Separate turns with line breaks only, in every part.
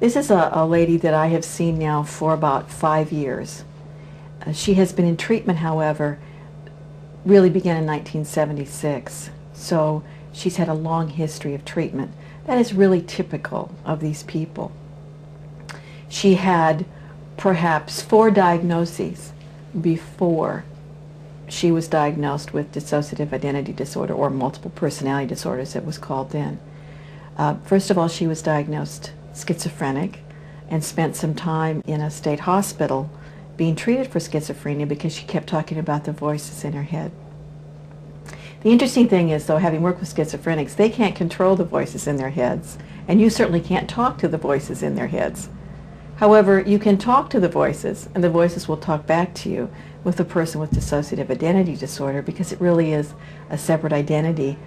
This is a lady that I have seen now for about 5 years. She has been in treatment, however, really began in 1976. So she's had a long history of treatment. That is really typical of these people. She had perhaps 4 diagnoses before she was diagnosed with dissociative identity disorder, or multiple personality disorder as it was called then. First of all, she was diagnosed schizophrenic and spent some time in a state hospital being treated for schizophrenia because she kept talking about the voices in her head. The interesting thing is, though, having worked with schizophrenics, they can't control the voices in their heads, and you certainly can't talk to the voices in their heads. However, you can talk to the voices, and the voices will talk back to you with a person with dissociative identity disorder, because it really is a separate identity,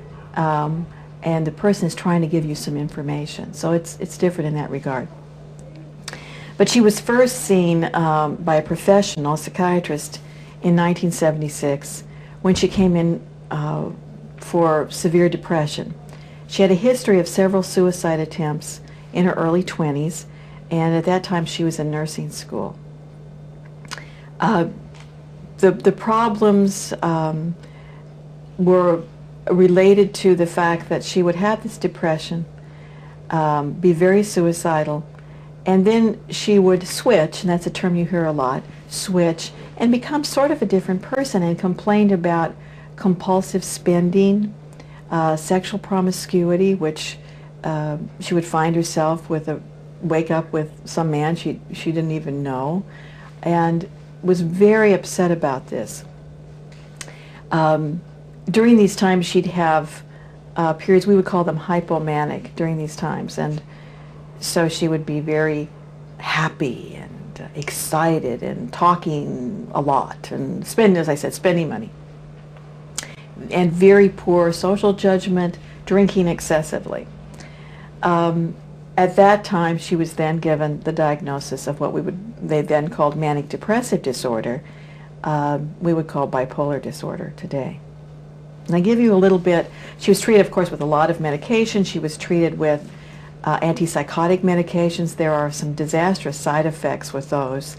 and the person is trying to give you some information. So it's different in that regard. But she was first seen by a professional psychiatrist in 1976 when she came in for severe depression. She had a history of several suicide attempts in her early 20s, and at that time she was in nursing school. The problems were related to the fact that she would have this depression, be very suicidal, and then she would switch, and that's a term you hear a lot, switch, and become sort of a different person, and complained about compulsive spending, sexual promiscuity, which she would find herself wake up with some man she didn't even know, and was very upset about this. During these times, she'd have periods, we would call them hypomanic during these times, and so she would be very happy and excited and talking a lot and spending, as I said, spending money. And very poor social judgment, drinking excessively. At that time, she was then given the diagnosis of what they then called manic depressive disorder. We would call bipolar disorder today. And I give you a little bit. She was treated, of course, with a lot of medication. She was treated with antipsychotic medications. There are some disastrous side effects with those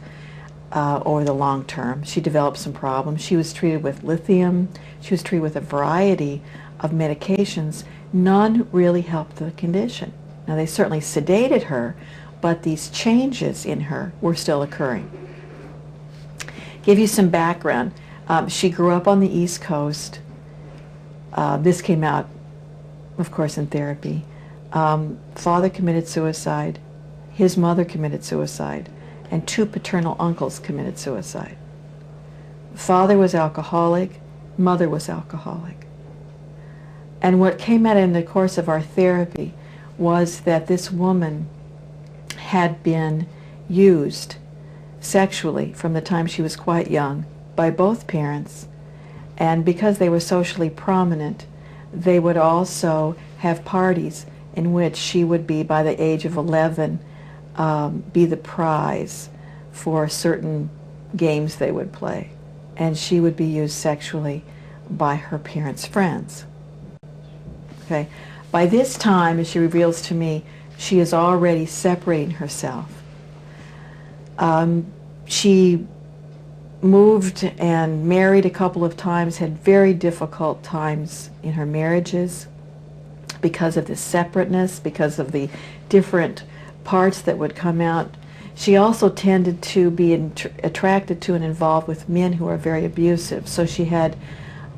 over the long term. She developed some problems. She was treated with lithium. She was treated with a variety of medications. None really helped the condition. Now, they certainly sedated her, but these changes in her were still occurring. Give you some background. She grew up on the East Coast. This came out, of course, in therapy. Father committed suicide. His mother committed suicide. And 2 paternal uncles committed suicide. Father was alcoholic. Mother was alcoholic. And what came out in the course of our therapy was that this woman had been used sexually from the time she was quite young by both parents, and because they were socially prominent, they would also have parties in which she would be, by the age of 11, be the prize for certain games they would play, and she would be used sexually by her parents' friends. Okay. By this time, as she reveals to me, she is already separating herself. She moved and married a couple of times, had very difficult times in her marriages because of the separateness, because of the different parts that would come out. She also tended to be attracted to and involved with men who are very abusive. So she had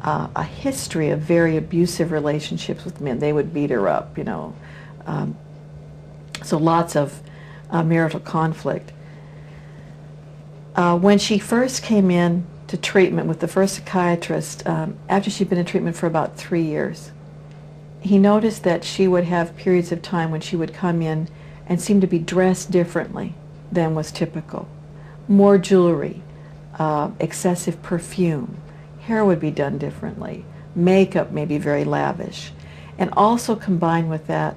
a history of very abusive relationships with men. They would beat her up, you know. So lots of marital conflict. When she first came in to treatment with the first psychiatrist, after she'd been in treatment for about 3 years, he noticed that she would have periods of time when she would come in and seem to be dressed differently than was typical. More jewelry, excessive perfume, hair would be done differently, makeup may be very lavish. And also combined with that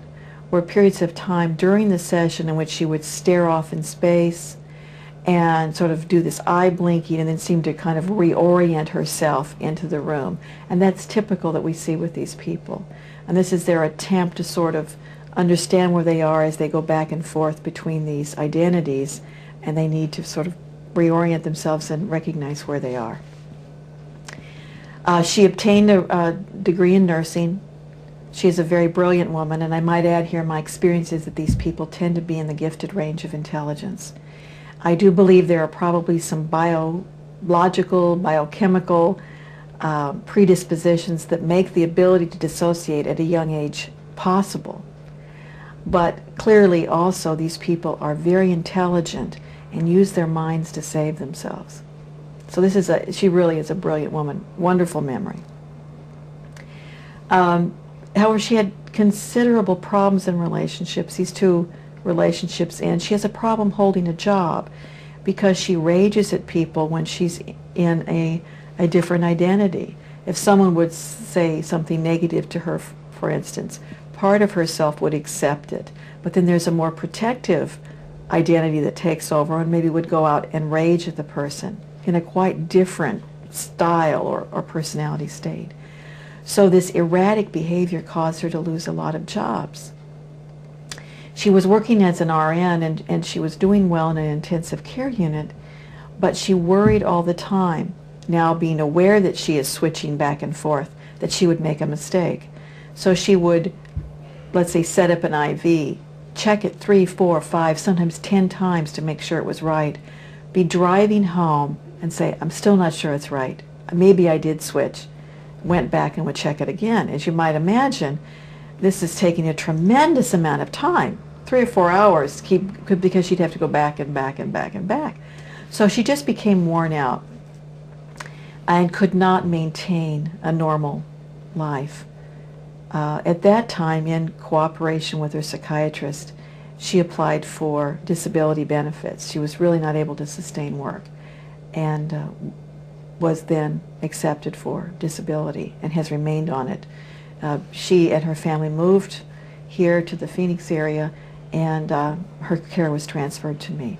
were periods of time during the session in which she would stare off in space and sort of do this eye blinking and then seem to kind of reorient herself into the room. And that's typical that we see with these people. And this is their attempt to sort of understand where they are as they go back and forth between these identities, and they need to sort of reorient themselves and recognize where they are. She obtained a degree in nursing. She is a very brilliant woman, and I might add here my experience is that these people tend to be in the gifted range of intelligence. I do believe there are probably some biological, biochemical predispositions that make the ability to dissociate at a young age possible. But clearly also these people are very intelligent and use their minds to save themselves. So she really is a brilliant woman, wonderful memory. However, she had considerable problems in relationships, these two relationships, and she has a problem holding a job because she rages at people when she's in a different identity. If someone would say something negative to her, for instance, part of herself would accept it, but then there's a more protective identity that takes over and maybe would go out and rage at the person in a quite different style or personality state. So this erratic behavior caused her to lose a lot of jobs. She was working as an RN and she was doing well in an intensive care unit, but she worried all the time, now being aware that she is switching back and forth, that she would make a mistake. So she would, let's say, set up an IV, check it 3, 4, 5, sometimes 10 times to make sure it was right, be driving home and say, I'm still not sure it's right. Maybe I did switch. Went back and would check it again. As you might imagine, this is taking a tremendous amount of time, 3 or 4 hours, because she'd have to go back and back and back and back. So she just became worn out and could not maintain a normal life. At that time, in cooperation with her psychiatrist, she applied for disability benefits. She was really not able to sustain work and was then accepted for disability and has remained on it. She and her family moved here to the Phoenix area, and her care was transferred to me.